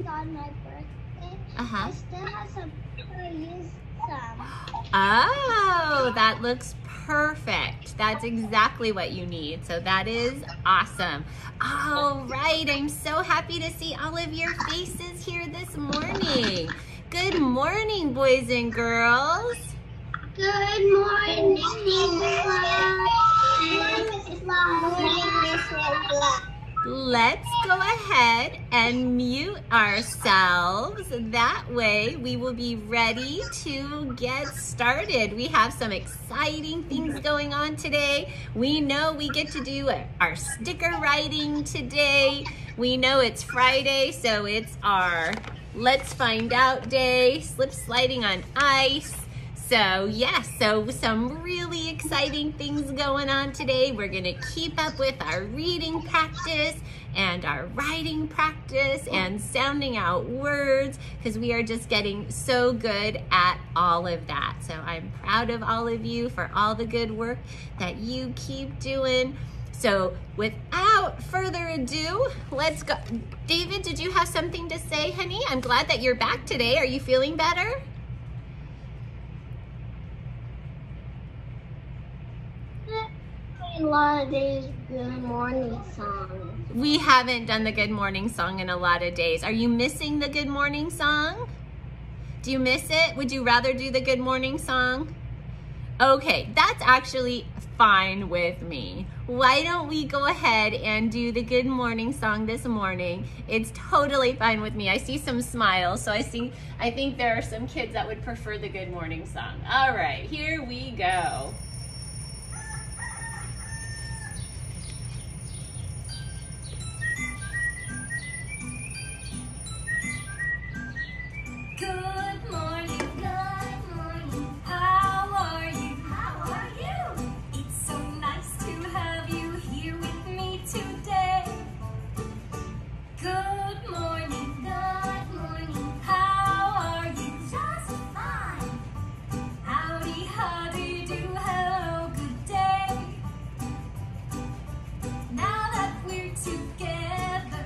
on my birthday. Uh-huh. I still have some. I used some. Oh, that looks perfect. That's exactly what you need. So that is awesome. All right, I'm so happy to see all of your faces here this morning. Good morning, boys and girls. Good morning, Mrs. Long. Let's go ahead and mute ourselves. That way we will be ready to get started. We have some exciting things going on today. We know we get to do our sticker writing today. We know it's Friday, so it's our Let's Find Out day, slip sliding on ice. So yes, so some really exciting things going on today. We're gonna keep up with our reading practice and our writing practice and sounding out words because we are just getting so good at all of that. So I'm proud of all of you for all the good work that you keep doing. So without further ado, let's go. David, did you have something to say, honey? I'm glad that you're back today. Are you feeling better? A lot of days, good morning song. We haven't done the good morning song in a lot of days. Are you missing the good morning song? Do you miss it? Would you rather do the good morning song? Okay, that's actually fine with me. Why don't we go ahead and do the good morning song this morning? It's totally fine with me. I see some smiles, so I think there are some kids that would prefer the good morning song. All right, here we go. Good morning, good morning. How are you? How are you? It's so nice to have you here with me today. Good morning, good morning. How are you? Just fine. Howdy, how do you do? Hello, good day. Now that we're together,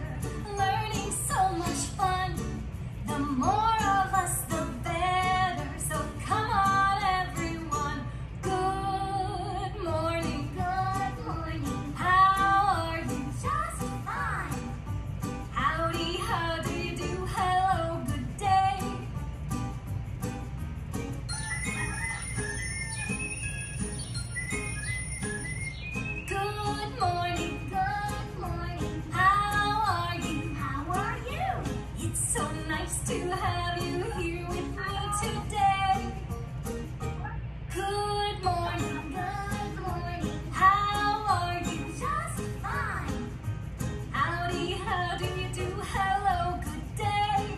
learning so much fun, the more of us, the better. So come on, everyone. Good morning, good morning. How are you? Just fine. Howdy, how do you do? Hello, good day. Good morning, good morning. How are you? How are you? It's so nice to have you here with me today. Good morning, good morning. How are you? Just fine. Howdy, how do you do? Hello, good day.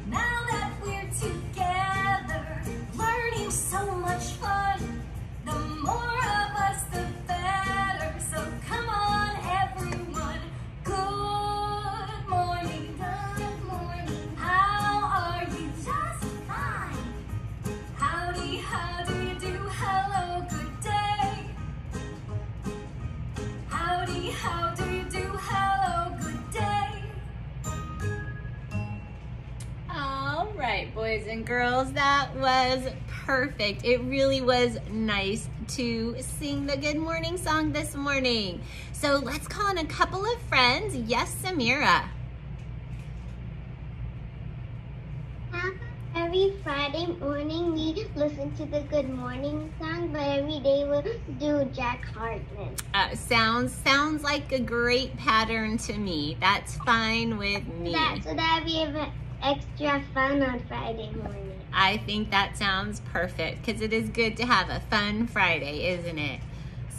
Now that we're together, learning so much fun, the more of us, the better. So come on, everyone. Good morning, good morning. How are you? Just fine. Howdy, how do you do? Hello, good day. Howdy, how do you do? Hello, good day. All right, boys and girls, that was perfect. It really was nice to sing the good morning song this morning. So let's call in a couple of friends. Yes, Samira. Every Friday morning we listen to the good morning song, but every day we'll do Jack Hartman. Sounds like a great pattern to me. That's fine with me. So that'd be extra fun on Friday morning. I think that sounds perfect because it is good to have a fun Friday, isn't it?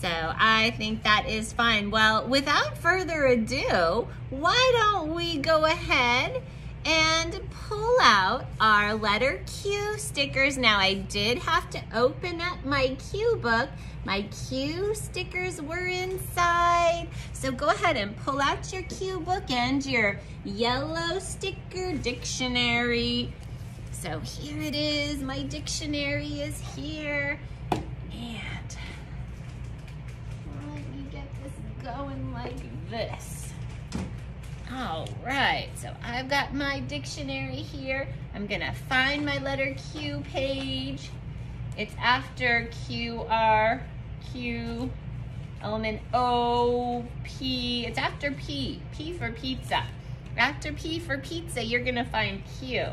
So I think that is fine. Well, without further ado, why don't we go ahead and pull out our letter Q stickers. Now I did have to open up my Q book. My Q stickers were inside. So go ahead and pull out your Q book and your yellow sticker dictionary. So here it is, my dictionary is here. And let me get this going like this. All right, so I've got my dictionary here. I'm gonna find my letter Q page. It's after QR, Q, element O, P. It's after P, P for pizza. After P for pizza, you're gonna find Q.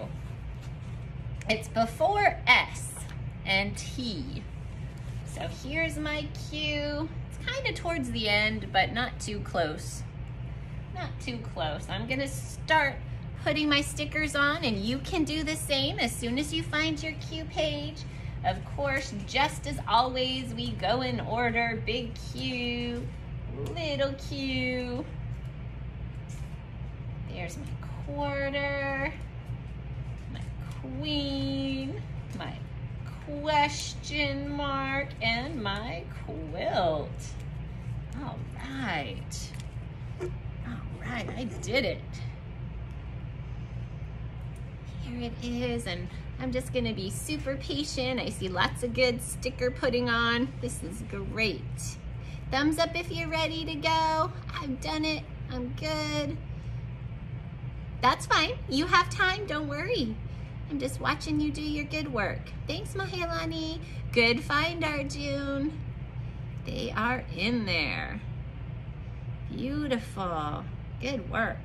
It's before S and T. So here's my Q. It's kind of towards the end, but not too close. Not too close. I'm gonna start putting my stickers on, and you can do the same as soon as you find your Q page. Of course, just as always, we go in order. Big Q, little q. There's my quarter, my queen, my question mark, and my quilt. All right. All right, I did it. Here it is, and I'm just gonna be super patient. I see lots of good sticker putting on. This is great. Thumbs up if you're ready to go. I've done it, I'm good. That's fine, you have time, don't worry. I'm just watching you do your good work. Thanks, Mahelani. Good find, Arjun. They are in there. Beautiful, good work.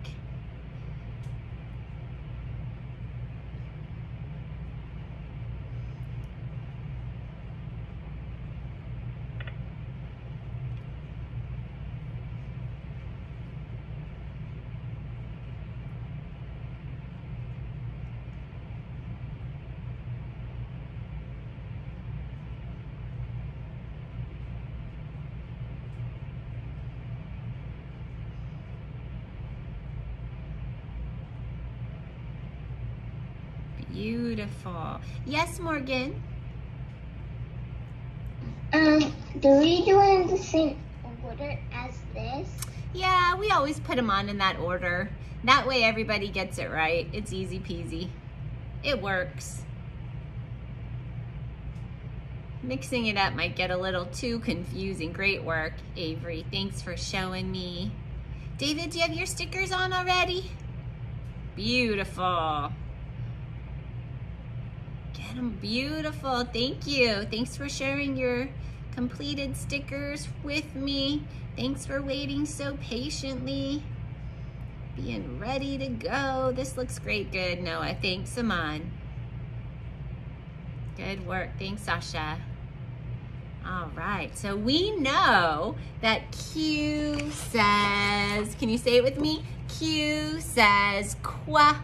Beautiful. Yes, Morgan? Do we do it in the same order as this? Yeah, we always put them on in that order. That way everybody gets it right. It's easy peasy. It works. Mixing it up might get a little too confusing. Great work, Avery. Thanks for showing me. David, do you have your stickers on already? Beautiful. Get them beautiful. Thank you. Thanks for sharing your completed stickers with me. Thanks for waiting so patiently. Being ready to go. This looks great. Good, Noah. Thanks, Aman. Good work. Thanks, Sasha. All right, so we know that Q says, can you say it with me? Q says qua,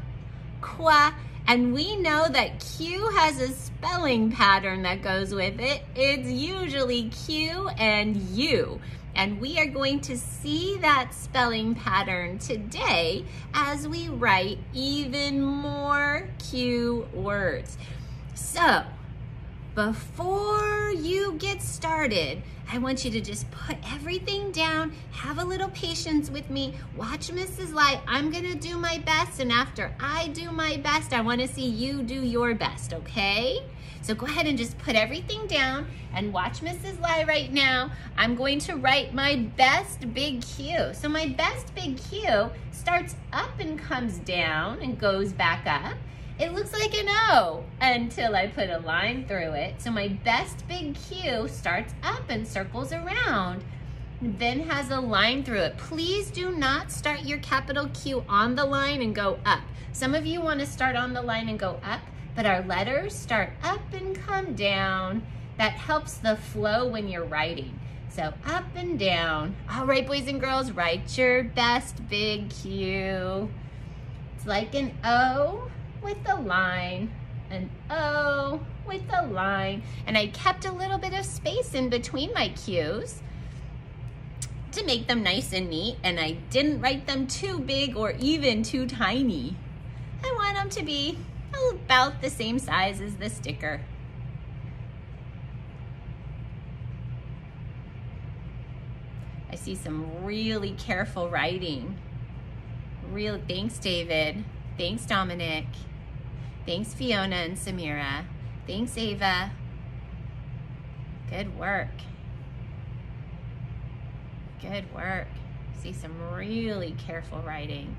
qua. And we know that Q has a spelling pattern that goes with it. It's usually Q and U. And we are going to see that spelling pattern today as we write even more Q words. So, before you get started, I want you to just put everything down, have a little patience with me, watch Mrs. Lai. I'm gonna do my best, and after I do my best, I wanna see you do your best, okay? So go ahead and just put everything down and watch Mrs. Lai right now. I'm going to write my best big Q. So my best big Q starts up and comes down and goes back up. It looks like an O until I put a line through it. So my best big Q starts up and circles around, then has a line through it. Please do not start your capital Q on the line and go up. Some of you want to start on the line and go up, but our letters start up and come down. That helps the flow when you're writing. So up and down. All right, boys and girls, write your best big Q. It's like an O with a line, an O with a line. And I kept a little bit of space in between my Qs to make them nice and neat, and I didn't write them too big or even too tiny. I want them to be about the same size as the sticker. I see some really careful writing. Thanks, David. Thanks, Dominic. Thanks, Fiona and Samira. Thanks, Ava. Good work. Good work. See some really careful writing.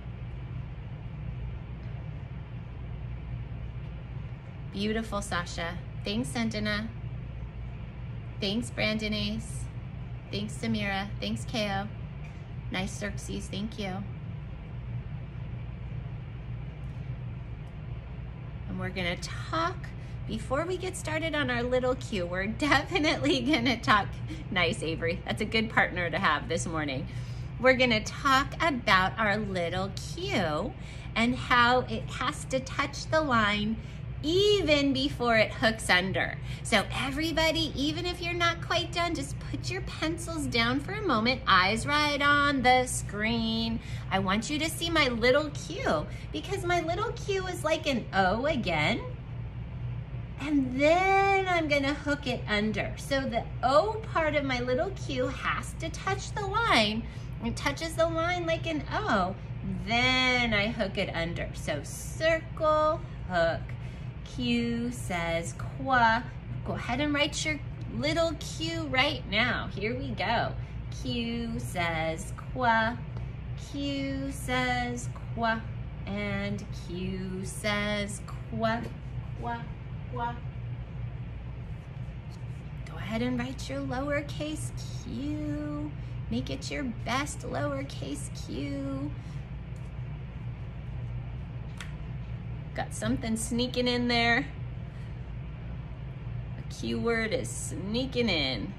Beautiful, Sasha. Thanks, Sandina. Thanks, Brandon Ace. Thanks, Samira. Thanks, Ko. Nice, Xerxes. Thank you. And we're gonna talk, before we get started on our little cue, we're definitely gonna talk, nice, Avery. That's a good partner to have this morning. We're gonna talk about our little cue and how it has to touch the line even before it hooks under. So everybody, even if you're not quite done, just put your pencils down for a moment, eyes right on the screen. I want you to see my little cue, because my little cue is like an O again. And then I'm gonna hook it under. So the O part of my little cue has to touch the line. It touches the line like an O. Then I hook it under. So circle, hook. Q says qua. Go ahead and write your little cue right now. Here we go. Q says qua. Q says qua. And Q says qua, qua, qua. Go ahead and write your lowercase q. Make it your best lowercase q. Got something sneaking in there. A Q word is sneaking in.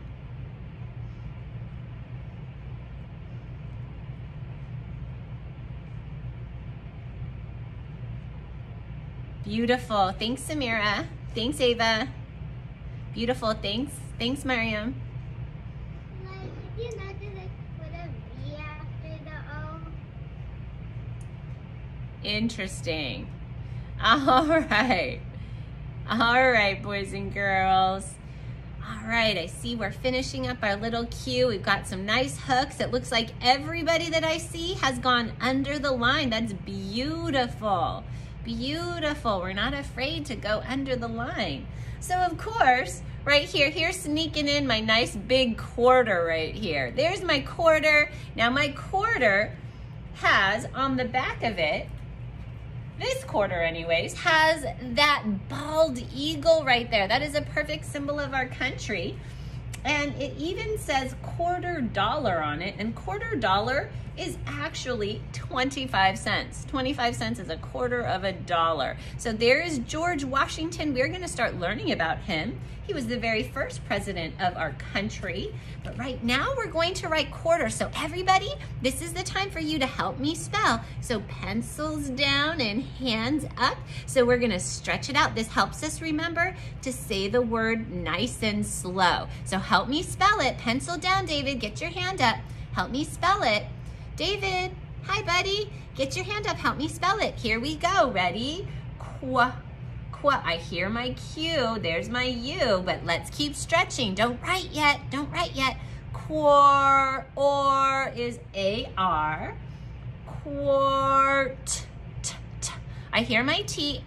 Beautiful. Thanks, Samira. Thanks, Ava. Beautiful. Thanks. Thanks, Miriam. Like, you not just like put a V after the O. Interesting. All right. All right, boys and girls. All right, I see we're finishing up our little cue. We've got some nice hooks. It looks like everybody that I see has gone under the line. That's beautiful. Beautiful. We're not afraid to go under the line. So of course, right here, here's sneaking in my nice big quarter right here. There's my quarter. Now my quarter has on the back of it, this quarter anyways, has that bald eagle right there. That is a perfect symbol of our country. And it even says $quarter on it, and $quarter is actually 25 cents. 25 cents is $0.25. So there is George Washington. We're gonna start learning about him. He was the very first president of our country. But right now we're going to write quarter. So everybody, this is the time for you to help me spell. So pencils down and hands up. So we're gonna stretch it out. This helps us remember to say the word nice and slow. So help me spell it. Pencil down, David, get your hand up. Help me spell it. David, hi buddy. Get your hand up, help me spell it. Here we go, ready? Qua. I hear my Q, there's my U, but let's keep stretching. Don't write yet, don't write yet. Or is A-R. Quart. I hear my T.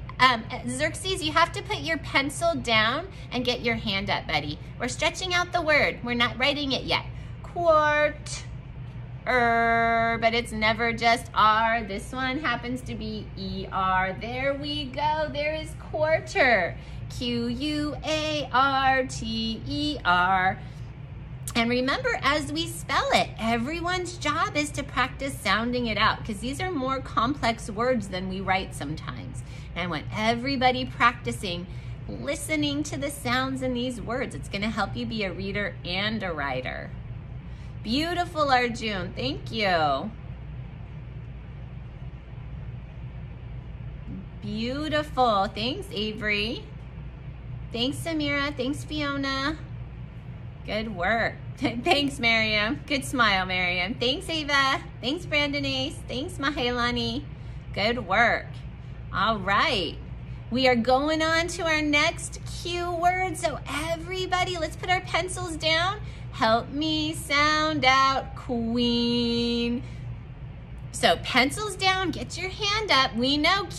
Xerxes, you have to put your pencil down and get your hand up, buddy. We're stretching out the word. We're not writing it yet. Quart. But it's never just R. This one happens to be E-R. There we go. There is quarter. Q-U-A-R-T-E-R. And remember, as we spell it, everyone's job is to practice sounding it out, because these are more complex words than we write sometimes. And I want everybody practicing listening to the sounds in these words. It's going to help you be a reader and a writer. Beautiful, Arjun. Thank you. Beautiful. Thanks, Avery. Thanks, Samira. Thanks, Fiona. Good work. Thanks, Miriam. Good smile, Miriam. Thanks, Ava. Thanks, Brandon Ace. Thanks, Mahelani. Good work. All right. We are going on to our next cue word. So everybody, let's put our pencils down. Help me sound out queen. So pencils down, get your hand up. We know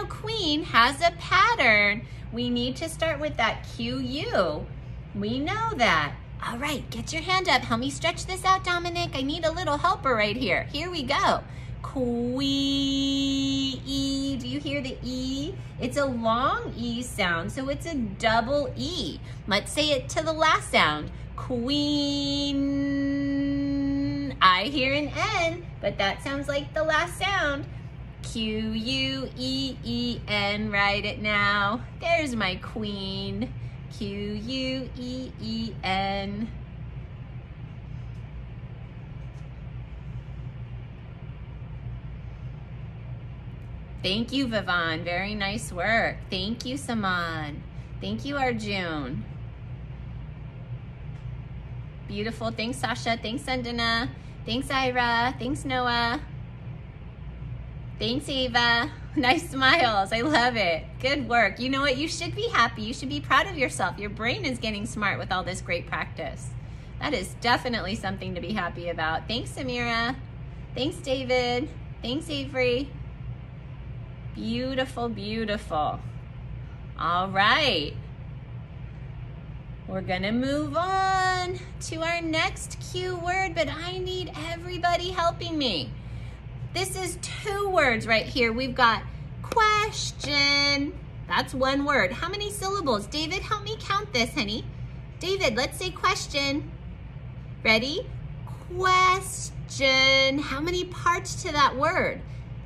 queen has a pattern. We need to start with that Q-U. We know that. All right, get your hand up. Help me stretch this out, Dominic. I need a little helper right here. Here we go. Que. Do you hear the E? It's a long E sound, so it's a double E. Let's say it to the last sound. Queen. I hear an N, but that sounds like the last sound. Queen. Write it now. There's my queen. Queen. Thank you, Vivon. Very nice work. Thank you, Saman. Thank you, Arjun. Beautiful. Thanks, Sasha. Thanks, Sandana. Thanks, Ira. Thanks, Noah. Thanks, Ava. Nice smiles. I love it. Good work. You know what? You should be happy. You should be proud of yourself. Your brain is getting smart with all this great practice. That is definitely something to be happy about. Thanks, Samira. Thanks, David. Thanks, Avery. Beautiful, beautiful. All right. We're gonna move on to our next cue word, but I need everybody helping me. This is 2 words right here. We've got question. That's 1 word. How many syllables? David, help me count this, honey. David, let's say question. Ready? Question. How many parts to that word?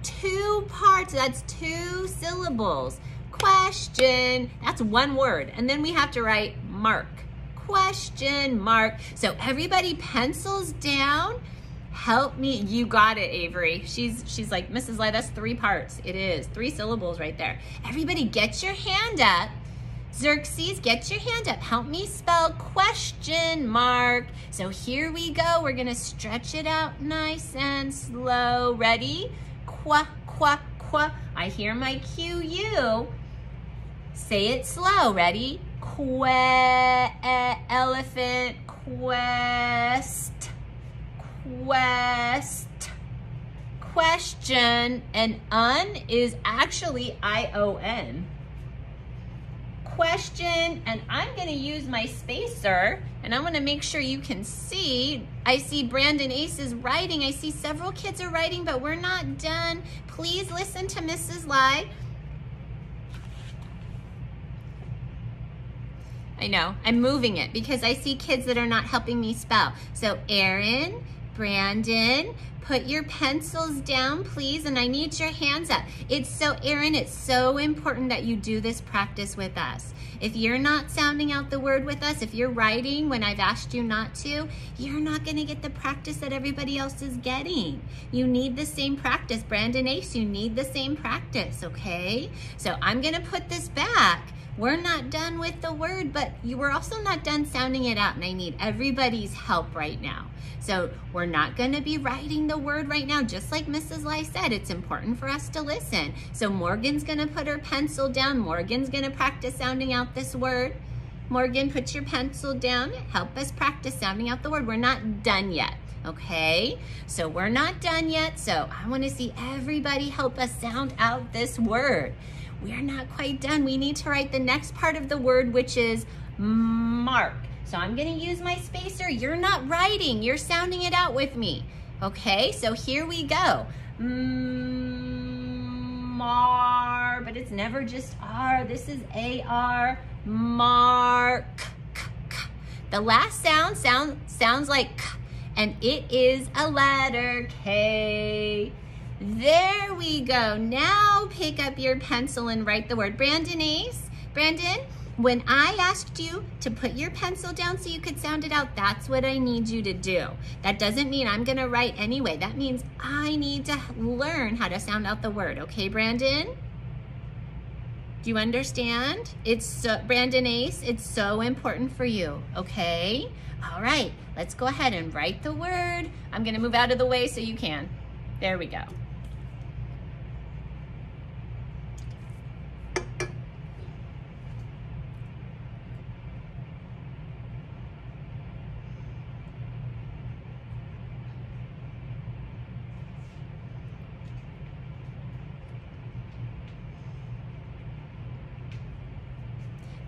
2 parts. That's 2 syllables. Question. That's 1 word. And then we have to write mark. Question mark. So everybody pencils down. Help me. You got it, Avery. She's like, Mrs. Lai, that's 3 parts. It is 3 syllables right there. Everybody get your hand up. Xerxes, get your hand up. Help me spell question mark. So here we go. We're gonna stretch it out nice and slow. Ready? Qua, qua, qua. I hear my Q-U. Say it slow. Ready? Elephant, quest, question, and un is actually I-O-N. Question, and I'm gonna use my spacer, and I wanna make sure you can see. I see Brandon Ace is writing. I see several kids are writing, but we're not done. Please listen to Mrs. Lai. I know, I'm moving it because I see kids that are not helping me spell. So Aaron, Brandon, put your pencils down, please, and I need your hands up. Aaron, it's so important that you do this practice with us. If you're not sounding out the word with us, if you're writing when I've asked you not to, you're not gonna get the practice that everybody else is getting. You need the same practice. Brandon Ace, you need the same practice, okay? So I'm gonna put this back. We're not done with the word, but we're also not done sounding it out, and I need everybody's help right now. So we're not gonna be writing the word right now. Just like Mrs. Lai said, it's important for us to listen. So Morgan's gonna put her pencil down. Morgan's gonna practice sounding out this word. Morgan, put your pencil down. Help us practice sounding out the word. We're not done yet, okay? So we're not done yet, so I wanna see everybody help us sound out this word. We're not quite done. We need to write the next part of the word, which is mark. So I'm gonna use my spacer. You're not writing, you're sounding it out with me. Okay, so here we go. Mar, but it's never just R. This is A-R, mark. The last sounds like K, and it is a letter K. There we go. Now pick up your pencil and write the word. Brandon Ace, Brandon, when I asked you to put your pencil down so you could sound it out, that's what I need you to do. That doesn't mean I'm gonna write anyway. That means I need to learn how to sound out the word. Okay, Brandon? Do you understand? Brandon Ace, it's so important for you, okay? All right, let's go ahead and write the word. I'm gonna move out of the way so you can. There we go.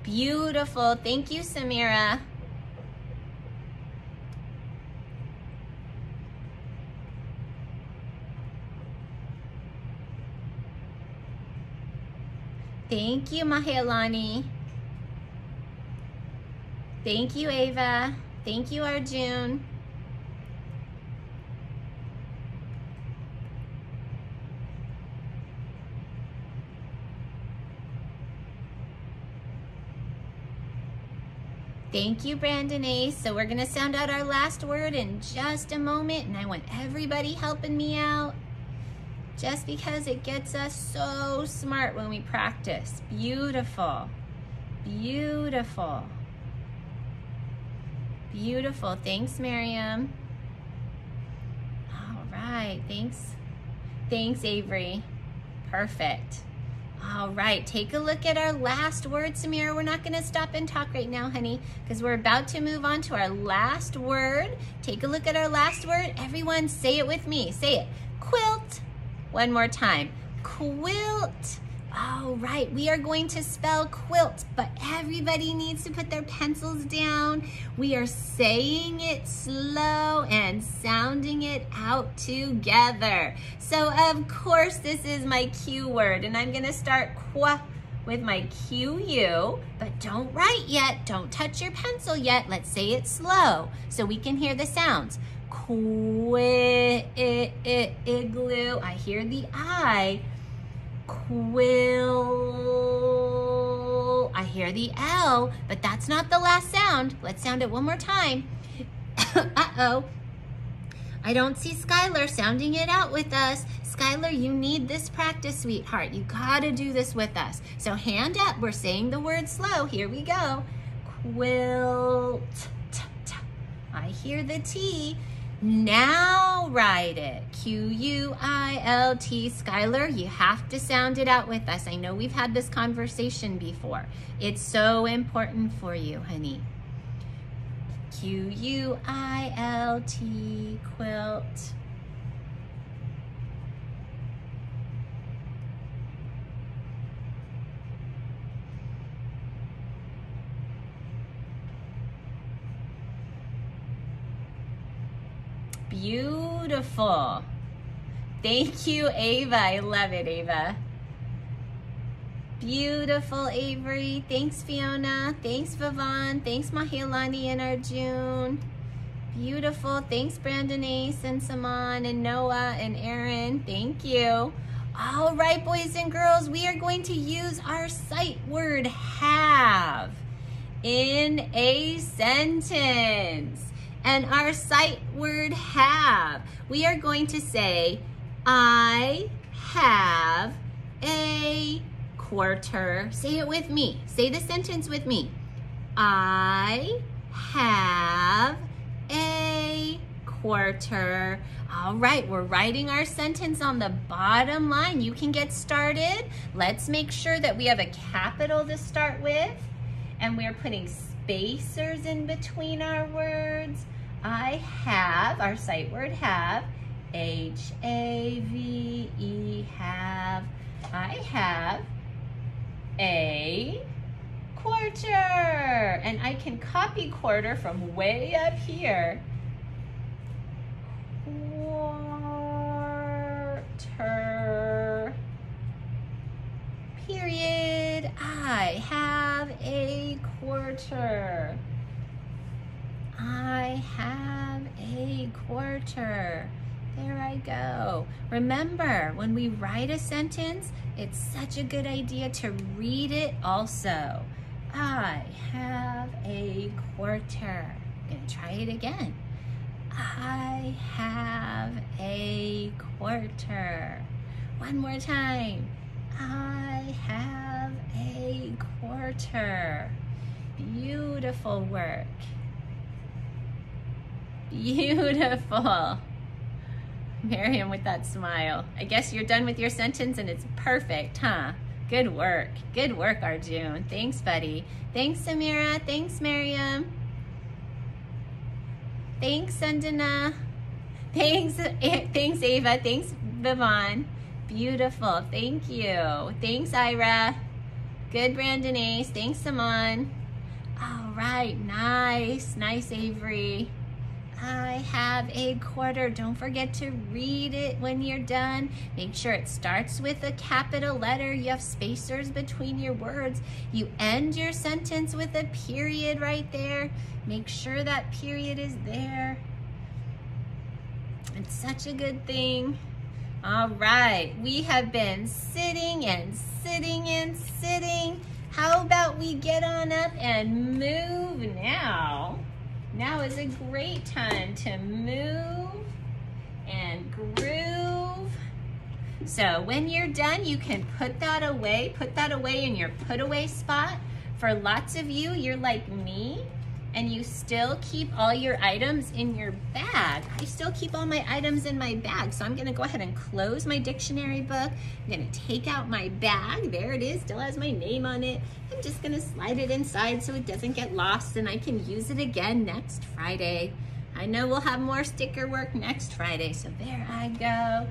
Beautiful. Thank you, Samira. Thank you, Mahealani. Thank you, Ava. Thank you, Arjun. Thank you, Brandon Ace. So we're gonna sound out our last word in just a moment, and I want everybody helping me out just because it gets us so smart when we practice. Beautiful, beautiful, beautiful. Thanks, Miriam. All right, thanks. Thanks, Avery. Perfect. All right, take a look at our last word, Samira. We're not gonna stop and talk right now, honey, because we're about to move on to our last word. Take a look at our last word. Everyone say it with me. Say it. Quilt. One more time. Quilt. All right, we are going to spell quilt, but everybody needs to put their pencils down. We are saying it slow and sounding it out together. So of course, this is my Q word, and I'm gonna start qua with my Q-U, but don't write yet. Don't touch your pencil yet. Let's say it slow so we can hear the sounds. Igloo. I hear the I. Quill. I hear the L, but that's not the last sound. Let's sound it one more time. Uh-oh. I don't see Skylar sounding it out with us. Skylar, you need this practice, sweetheart. You gotta do this with us. So hand up, we're saying the word slow. Here we go. Quilt. I hear the T. Now write it. Q-U-I-L-T. Skylar, you have to sound it out with us. I know we've had this conversation before. It's so important for you, honey. Q-U-I-L-T, quilt. Beautiful. Thank you, Ava. I love it, Ava. Beautiful, Avery. Thanks, Fiona. Thanks, Vivon. Thanks, Mahealani and Arjun. Beautiful. Thanks, Brandon Ace and Saman and Noah and Aaron. Thank you. All right, boys and girls, we are going to use our sight word have in a sentence. And our sight word have, we are going to say, I have a quarter. Say it with me. Say the sentence with me. I have a quarter. All right, we're writing our sentence on the bottom line. You can get started. Let's make sure that we have a capital to start with, and we're putting spacers in between our words. I have, our sight word have, H-A-V-E, have. I have a quarter. And I can copy quarter from way up here. Quarter. Period. I have a quarter. I have a quarter. There I go. Remember, when we write a sentence, it's such a good idea to read it also. I have a quarter. I'm gonna try it again. I have a quarter. One more time. I have a quarter. Beautiful work. Beautiful. Miriam with that smile. I guess you're done with your sentence and it's perfect, huh? Good work. Good work, Arjun. Thanks, buddy. Thanks, Samira. Thanks, Miriam. Thanks, Sandana. Thanks, Ava. Thanks, Vivon. Beautiful. Thank you. Thanks, Ira. Good, Brandon Ace. Thanks, Saman. All right. Nice. Nice, Avery. I have a quarter. Don't forget to read it when you're done. Make sure it starts with a capital letter. You have spacers between your words. You end your sentence with a period right there. Make sure that period is there. It's such a good thing. All right, we have been sitting and sitting and sitting. How about we get on up and move now? Now is a great time to move and groove. So when you're done, you can put that away in your put away spot. For lots of you, you're like me, and you still keep all your items in your bag. I still keep all my items in my bag. So I'm gonna go ahead and close my dictionary book. I'm gonna take out my bag. There it is, still has my name on it. I'm just gonna slide it inside so it doesn't get lost and I can use it again next Friday. I know we'll have more sticker work next Friday, so there I go.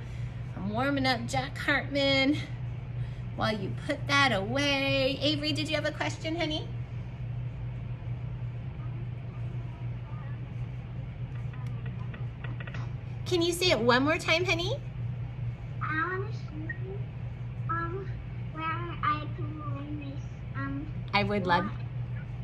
I'm warming up Jack Hartman while you put that away. Avery, did you have a question, honey? Can you say it one more time, honey? I want to see where I can wear this. I would love.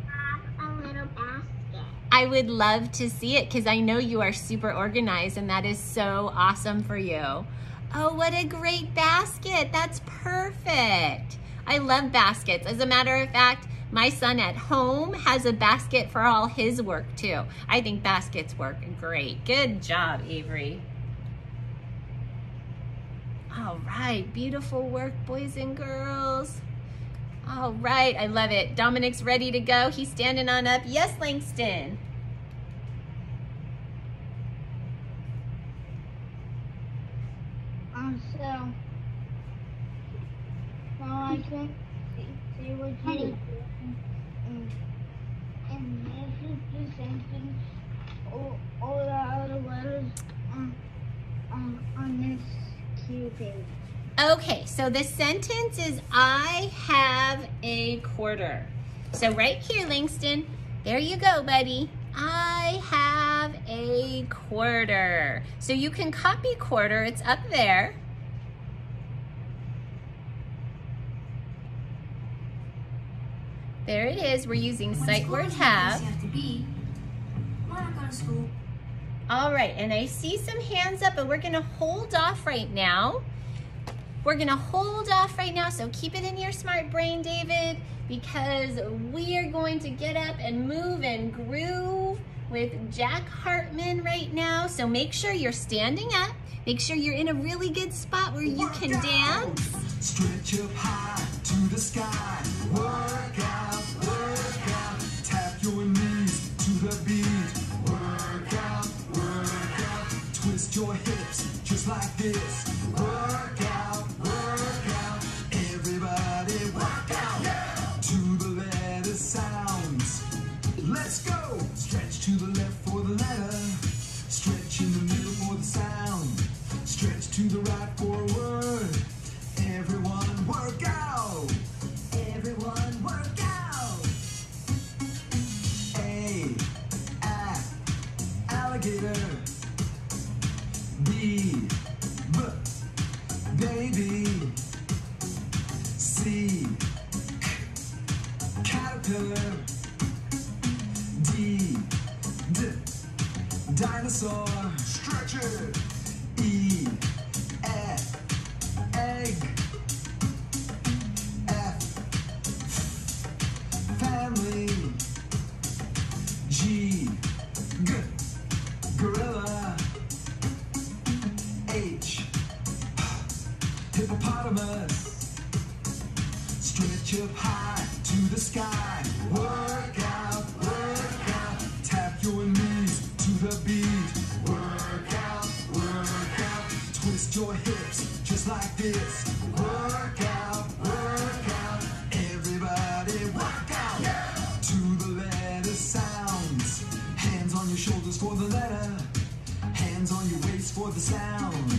Have a little basket. I would love to see it because I know you are super organized and that is so awesome for you. Oh, what a great basket. That's perfect. I love baskets. As a matter of fact, my son at home has a basket for all his work too. I think baskets work great. Good job, Avery. All right, beautiful work, boys and girls. All right, I love it. Dominic's ready to go. He's standing on up. Yes, Langston. So now I can see what you do. And this is the sentence, all the other letters on this cue page. Okay, so the sentence is, I have a quarter. So right here, Langston, there you go, buddy. I have a quarter. So you can copy quarter, it's up there. There it is, we're using sight word have. All right, and I see some hands up, but we're gonna hold off right now. We're gonna hold off right now, so keep it in your smart brain, David, because we are going to get up and move and groove with Jack Hartman right now. So make sure you're standing up. Make sure you're in a really good spot where you can dance. Stretch up high to the sky. Work out, tap your knees to the beat. Work out, twist your hips just like this. Work out, everybody work out to the letter sounds. Let's go. Stretch to the left for the letter. Stretch in the middle for the sound. Stretch to the right for a word. Everyone work out. Everyone work out. A, alligator. B, baby. C, caterpillar. D, dinosaur. Stretch it. E, egg. F, family. G, gorilla. H, hippopotamus. Stretch up high to the sky. Work out, tap your knees to the beat. Work out, twist your hips just like this. Work out, everybody work out to the letter sounds. Hands on your shoulders for the letter. Hands on your waist for the sound.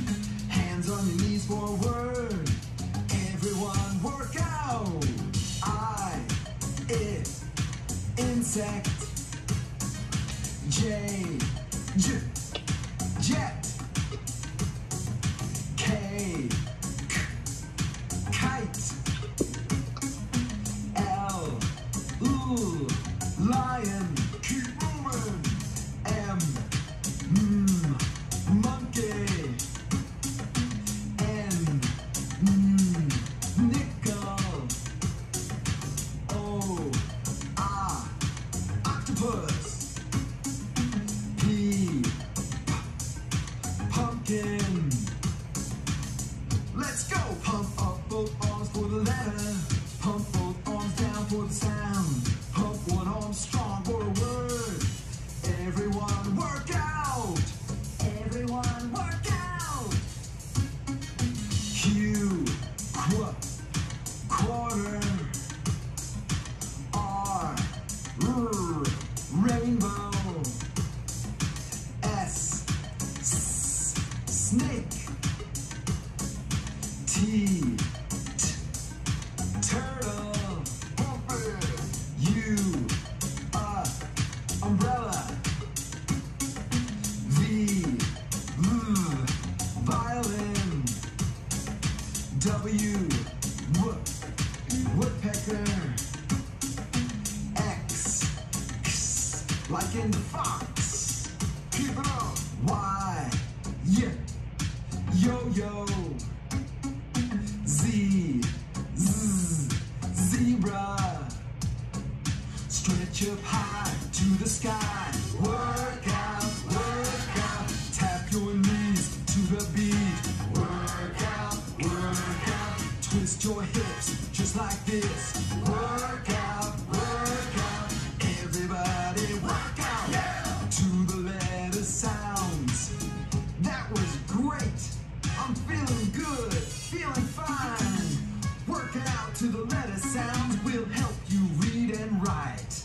Hands on your knees for a word. Everyone work out. I, insect. J, J, jet. K, kite. L, ooh, lion. Keep moving. M, monkey. N, nickel. O, octopus. P, pumpkin. Let's go. Pump up both arms for the letter. Pump both arms down for the sound. Pump one arm strong for a word. Everyone work out. Everyone work out. Q, quarter. R, rainbow. S, snake. T, turtle. U, umbrella. V, violin. W, woodpecker. X, like in the fox. Keep it up. Y, yo-yo. Z, zebra. Stretch up high to the sky. Work out, work out. Tap your knees to the beat. Work out, work out. Twist your hips just like this. Work out, work out. Everybody work out. Yeah. To the letter sounds. That was great. I'm feeling good, feeling fine. Working out to the letter sounds will help you read and write.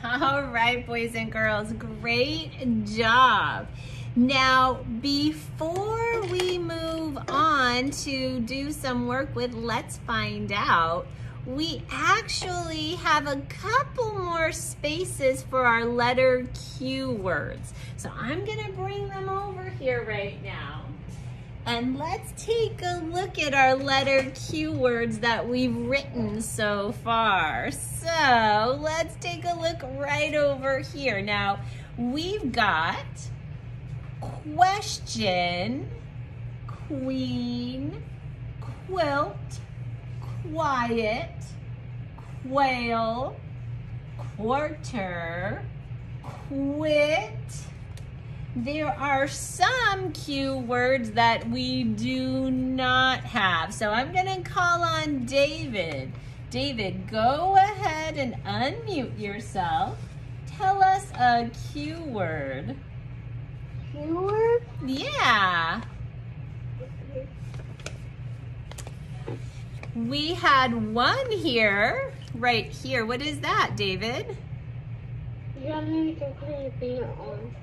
All right, boys and girls, great job. Now, before we move on to do some work with Let's Find Out, we actually have a couple more spaces for our letter Q words. So I'm gonna bring them over here right now. And let's take a look at our letter Q words that we've written so far. So let's take a look right over here. Now, we've got question, queen, quilt, quiet, quail, quarter, quit. There are some Q words that we do not have. So I'm gonna call on David. David, go ahead and unmute yourself. Tell us a Q word. Q word? Yeah. We had one here, right here. What is that, David? You have to put your finger on.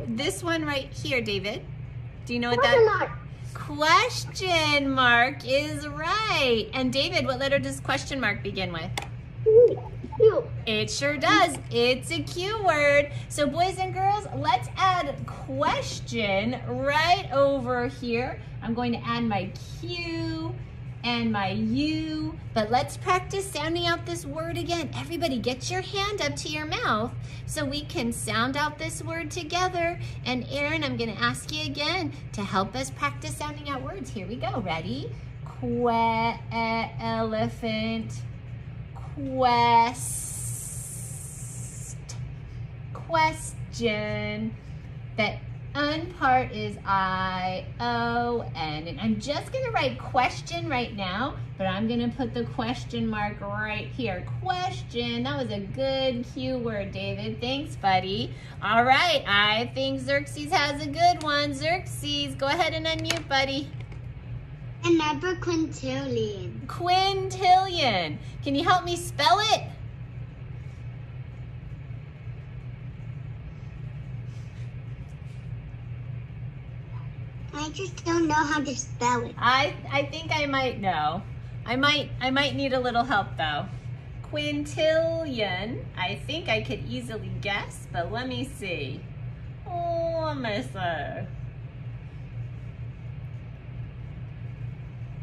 This one right here, David. Do you know what that? Question mark is right. And David, what letter does question mark begin with? Q. It sure does. It's a Q word. So boys and girls, let's add question right over here. I'm going to add my Q and my U, but let's practice sounding out this word again. Everybody get your hand up to your mouth so we can sound out this word together. And Aaron, I'm gonna ask you again to help us practice sounding out words. Here we go, ready? Elephant, quest, question. That part is I-O-N. And I'm just gonna write question right now, but I'm gonna put the question mark right here. Question, that was a good Q word, David. Thanks, buddy. All right, I think Xerxes has a good one. Xerxes, go ahead and unmute, buddy. Another quintillion. Quintillion. Can you help me spell it? I just don't know how to spell it. I think I might know. I might need a little help though. Quintillion, I think I could easily guess, but let me see. Oh, Alyssa.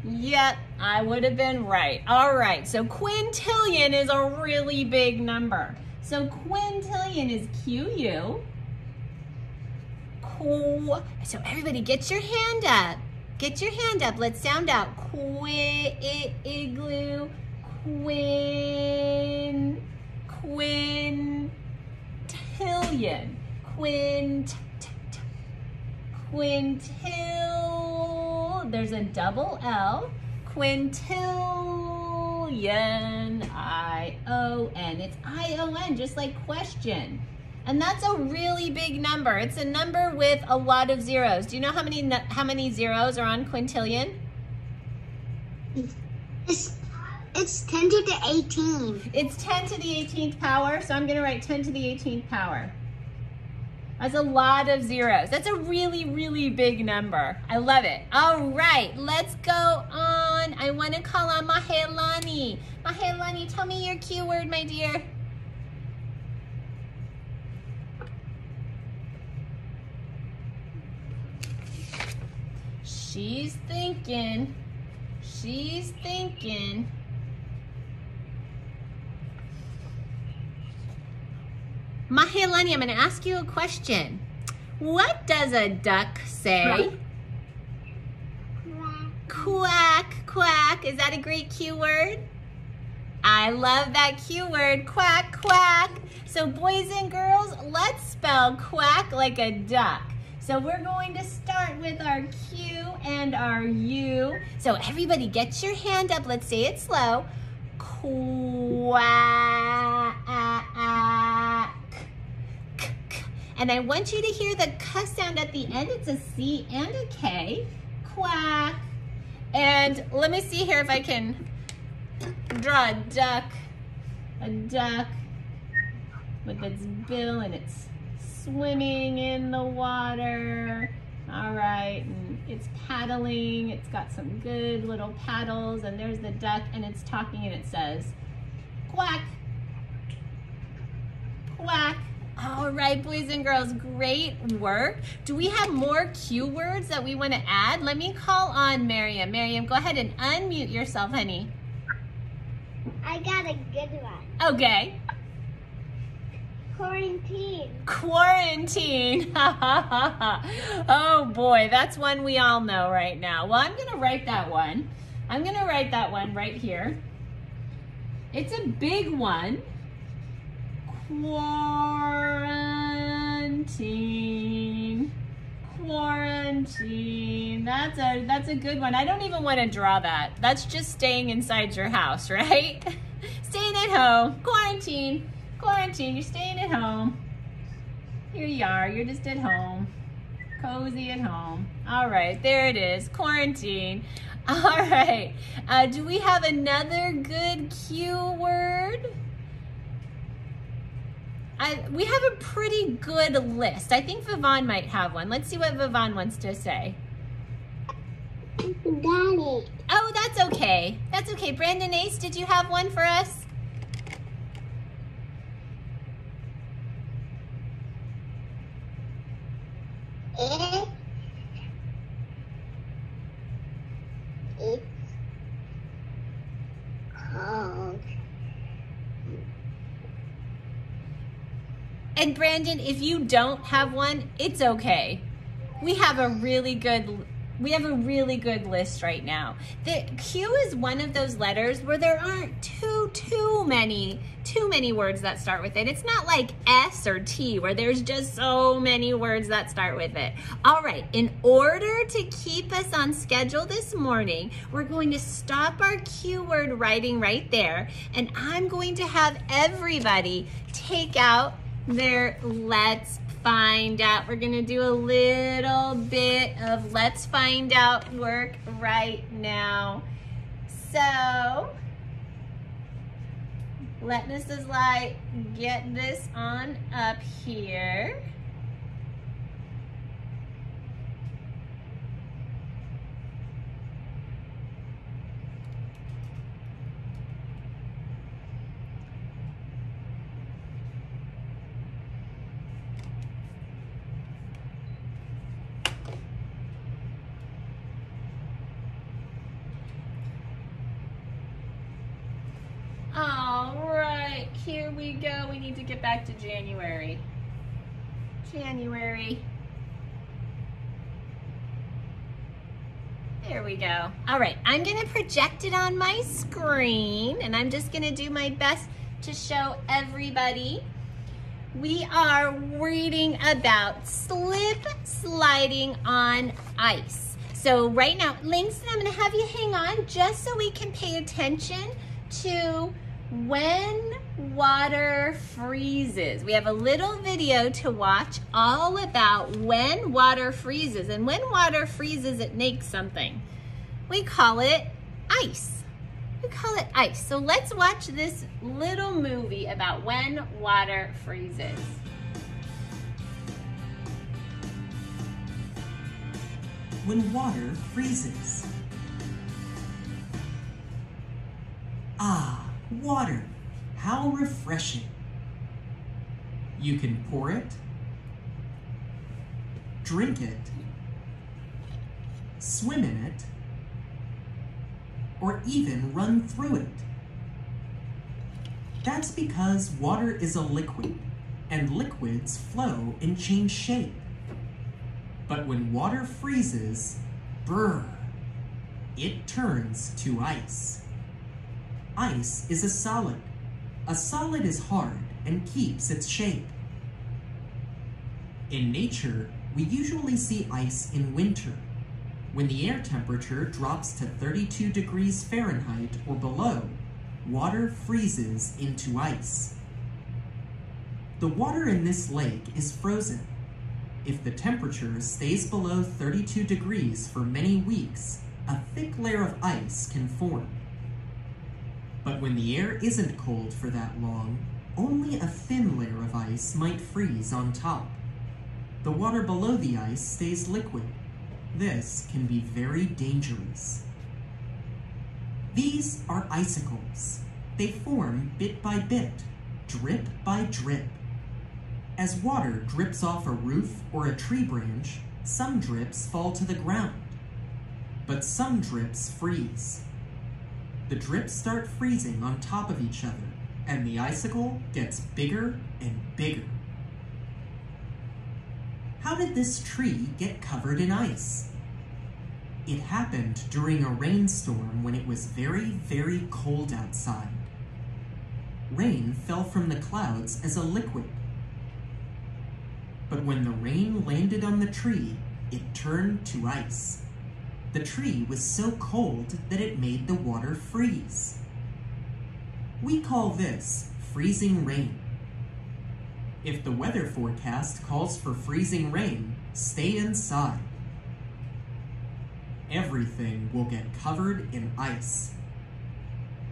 Yep, I would have been right. All right, so quintillion is a really big number. So quintillion is QU. So everybody get your hand up. Get your hand up. Let's sound out. Igloo. Quintillion. Quintil. There's a double L. Quintillion. I-O-N. It's I-O-N, just like question. And that's a really big number. It's a number with a lot of zeros. Do you know how many zeros are on quintillion? It's 10 to the 18. It's 10 to the 18th power, so I'm going to write 10 to the 18th power. That's a lot of zeros. That's a really, really big number. I love it. All right, let's go on. I want to call on Mahelani. Mahelani, tell me your Q word, my dear. She's thinking. She's thinking. Mahelani, I'm going to ask you a question. What does a duck say? Quack, quack. Is that a great Q word? I love that Q word, quack, quack. So boys and girls, let's spell quack like a duck. So we're going to start with our Q and our U. So everybody get your hand up. Let's say it slow. Quack. And I want you to hear the K sound at the end. It's a C and a K. Quack. And let me see here if I can draw a duck with its bill and it's swimming in the water. All right, and it's paddling. It's got some good little paddles, and there's the duck, and it's talking, and it says, quack, quack. All right, boys and girls, great work. Do we have more Q words that we want to add? Let me call on Miriam. Miriam, go ahead and unmute yourself, honey. I got a good one. Okay. Quarantine. Quarantine. Oh boy, that's one we all know right now. Well, I'm gonna write that one. I'm gonna write that one right here. It's a big one. Quarantine. Quarantine. That's a good one. I don't even want to draw that. That's just staying inside your house, right? Staying at home. Quarantine. Quarantine, you're staying at home. Here you are, you're just at home. Cozy at home. All right, there it is, quarantine. All right, do we have another good Q word? We have a pretty good list. I think Vivon might have one. Let's see what Vivon wants to say. Got it. Oh, that's okay. That's okay. Brandon Ace, did you have one for us? It's called. And Brandon, if you don't have one, it's okay. We have a really good list right now. The Q is one of those letters where there aren't too many words that start with it. It's not like S or T where there's just so many words that start with it. All right, in order to keep us on schedule this morning, we're going to stop our Q word writing right there, and I'm going to have everybody take out their Let's Find Out. We're gonna do a little bit of Let's Find Out work right now. So, let Mrs. Light get this on up here. Here we go. We need to get back to January. January. There we go. All right, I'm gonna project it on my screen, and I'm just gonna do my best to show everybody. We are reading about slip sliding on ice. So right now, Langston, I'm gonna have you hang on just so we can pay attention to when water freezes. We have a little video to watch all about when water freezes. And when water freezes, it makes something. We call it ice. We call it ice. So let's watch this little movie about when water freezes. When water freezes. Ah, water. How refreshing. You can pour it, drink it, swim in it, or even run through it. That's because water is a liquid, and liquids flow and change shape. But when water freezes, brr, it turns to ice. Ice is a solid. A solid is hard and keeps its shape. In nature, we usually see ice in winter, when the air temperature drops to 32 degrees Fahrenheit or below. Water freezes into ice. The water in this lake is frozen. If the temperature stays below 32 degrees for many weeks, a thick layer of ice can form. But when the air isn't cold for that long, only a thin layer of ice might freeze on top. The water below the ice stays liquid. This can be very dangerous. These are icicles. They form bit by bit, drip by drip. As water drips off a roof or a tree branch, some drips fall to the ground, but some drips freeze. The drips start freezing on top of each other, and the icicle gets bigger and bigger. How did this tree get covered in ice? It happened during a rainstorm when it was very, very cold outside. Rain fell from the clouds as a liquid. But when the rain landed on the tree, it turned to ice. The tree was so cold that it made the water freeze. We call this freezing rain. If the weather forecast calls for freezing rain, stay inside. Everything will get covered in ice.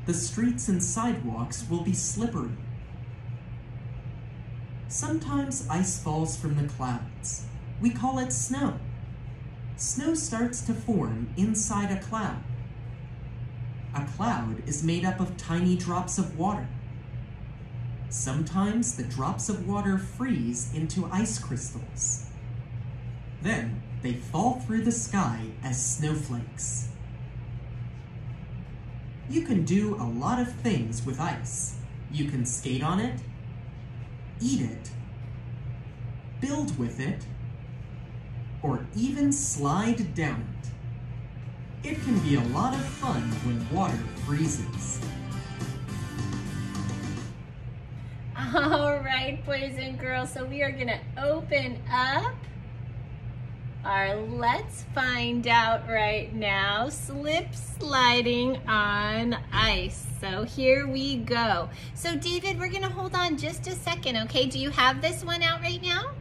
The streets and sidewalks will be slippery. Sometimes ice falls from the clouds. We call it snow. Snow starts to form inside a cloud. A cloud is made up of tiny drops of water. Sometimes the drops of water freeze into ice crystals. Then they fall through the sky as snowflakes. You can do a lot of things with ice. You can skate on it, eat it, build with it, or even slide down it. It can be a lot of fun when water freezes. All right, boys and girls, so we are gonna open up our Let's Find Out right now, slip sliding on ice. So here we go. So David, we're gonna hold on just a second, okay? Do you have this one out right now?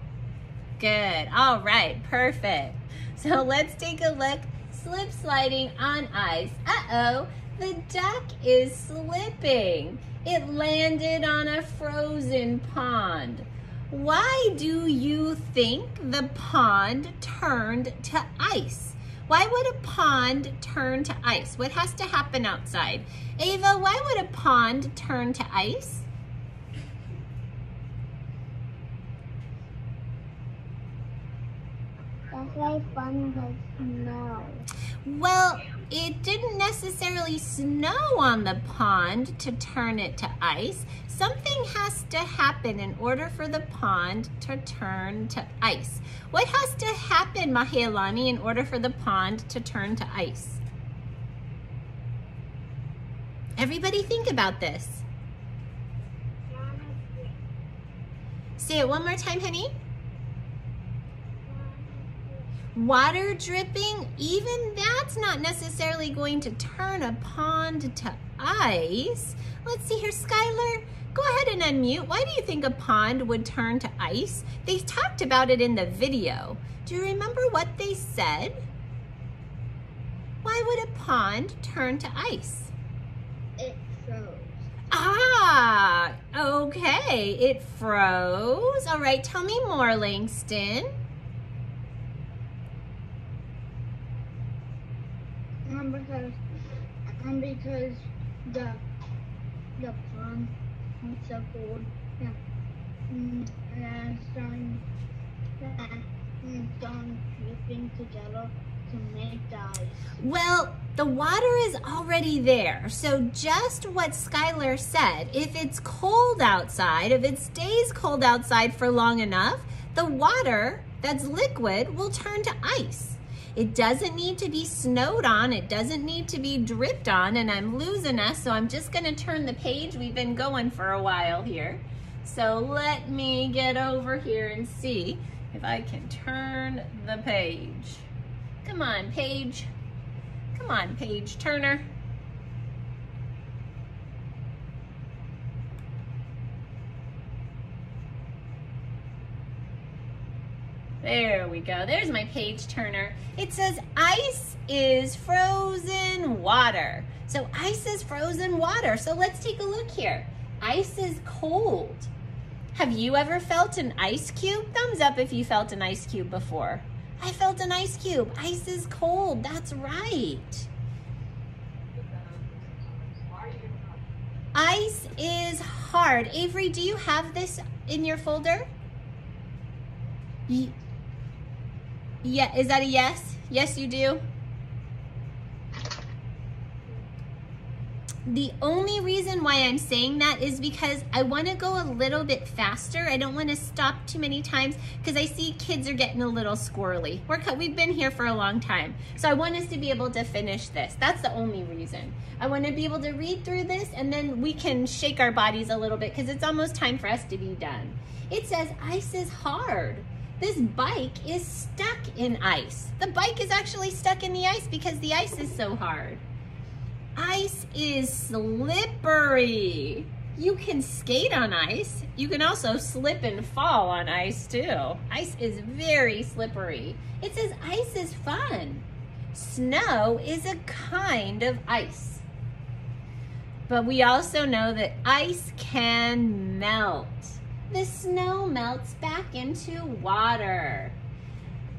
Good, all right, perfect. So let's take a look, slip sliding on ice. Uh-oh, the duck is slipping. It landed on a frozen pond. Why do you think the pond turned to ice? Why would a pond turn to ice? What has to happen outside? Ava, why would a pond turn to ice? That's why fun the snow. Well, it didn't necessarily snow on the pond to turn it to ice. Something has to happen in order for the pond to turn to ice. What has to happen, Mahealani, in order for the pond to turn to ice? Everybody think about this. Say it one more time, honey. Water dripping, even that's not necessarily going to turn a pond to ice. Let's see here, Skylar, go ahead and unmute. Why do you think a pond would turn to ice? They talked about it in the video. Do you remember what they said? Why would a pond turn to ice? It froze. Ah, okay, it froze. All right, tell me more, Langston. Because the pond was so cold, and starting dripping together to make the ice. Well, the water is already there. So just what Skylar said, if it's cold outside, if it stays cold outside for long enough, the water that's liquid will turn to ice. It doesn't need to be snowed on. It doesn't need to be dripped on. And I'm losing us, so I'm just gonna turn the page. We've been going for a while here. So let me get over here and see if I can turn the page. Come on, page. Come on, page turner. There we go. There's my page turner. It says ice is frozen water. So ice is frozen water. So let's take a look here. Ice is cold. Have you ever felt an ice cube? Thumbs up if you felt an ice cube before. I felt an ice cube. Ice is cold. That's right. Ice is hard. Avery, do you have this in your folder? Yeah, is that a yes? Yes, you do? The only reason why I'm saying that is because I want to go a little bit faster. I don't want to stop too many times because I see kids are getting a little squirrely. We've been here for a long time. So I want us to be able to finish this. That's the only reason. I want to be able to read through this and then we can shake our bodies a little bit because it's almost time for us to be done. It says ice is hard. This bike is stuck in ice. The bike is actually stuck in the ice because the ice is so hard. Ice is slippery. You can skate on ice. You can also slip and fall on ice too. Ice is very slippery. It says ice is fun. Snow is a kind of ice. But we also know that ice can melt. The snow melts back into water.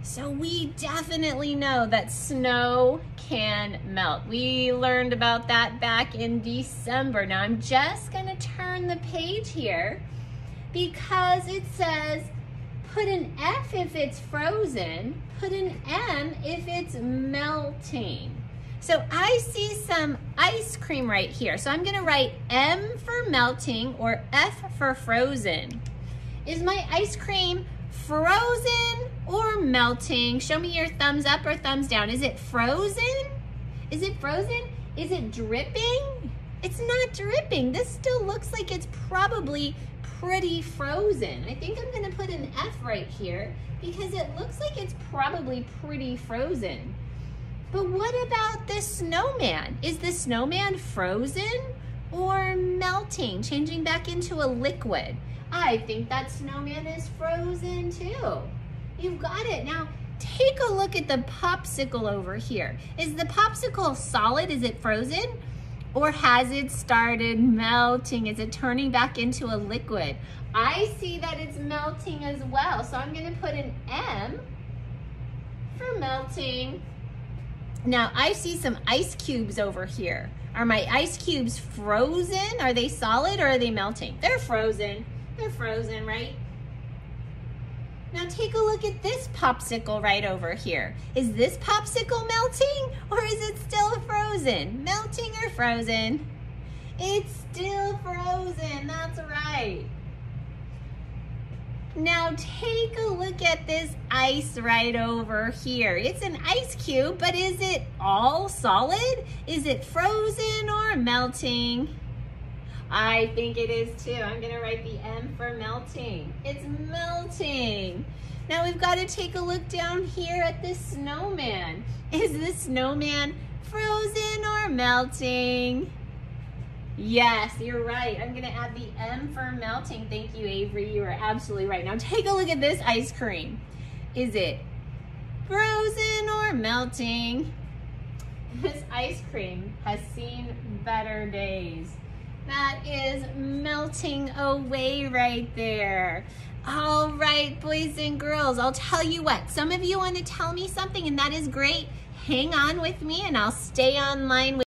So we definitely know that snow can melt. We learned about that back in December. Now I'm just gonna turn the page here because it says put an F if it's frozen, put an M if it's melting. So I see some ice cream right here. So I'm gonna write M for melting or F for frozen. Is my ice cream frozen or melting? Show me your thumbs up or thumbs down. Is it frozen? Is it frozen? Is it dripping? It's not dripping. This still looks like it's probably pretty frozen. I think I'm gonna put an F right here because it looks like it's probably pretty frozen. But what about the snowman? Is the snowman frozen or melting, changing back into a liquid? I think that snowman is frozen too. You've got it. Now take a look at the popsicle over here. Is the popsicle solid? Is it frozen? Or has it started melting? Is it turning back into a liquid? I see that it's melting as well. So I'm gonna put an M for melting. Now I see some ice cubes over here. Are my ice cubes frozen? Are they solid or are they melting? They're frozen. They're frozen, right? Now take a look at this popsicle right over here. Is this popsicle melting or is it still frozen? Melting or frozen? It's still frozen, that's right. Now take a look at this ice right over here. It's an ice cube, but is it all solid? Is it frozen or melting? I think it is too. I'm gonna write the M for melting. It's melting. Now we've got to take a look down here at this snowman. Is this snowman frozen or melting? Yes, you're right. I'm gonna add the M for melting. Thank you, Avery. You are absolutely right. Now take a look at this ice cream. Is it frozen or melting? This ice cream has seen better days. That is melting away right there. All right, boys and girls, I'll tell you what. Some of you want to tell me something, and that is great. Hang on with me, and I'll stay online with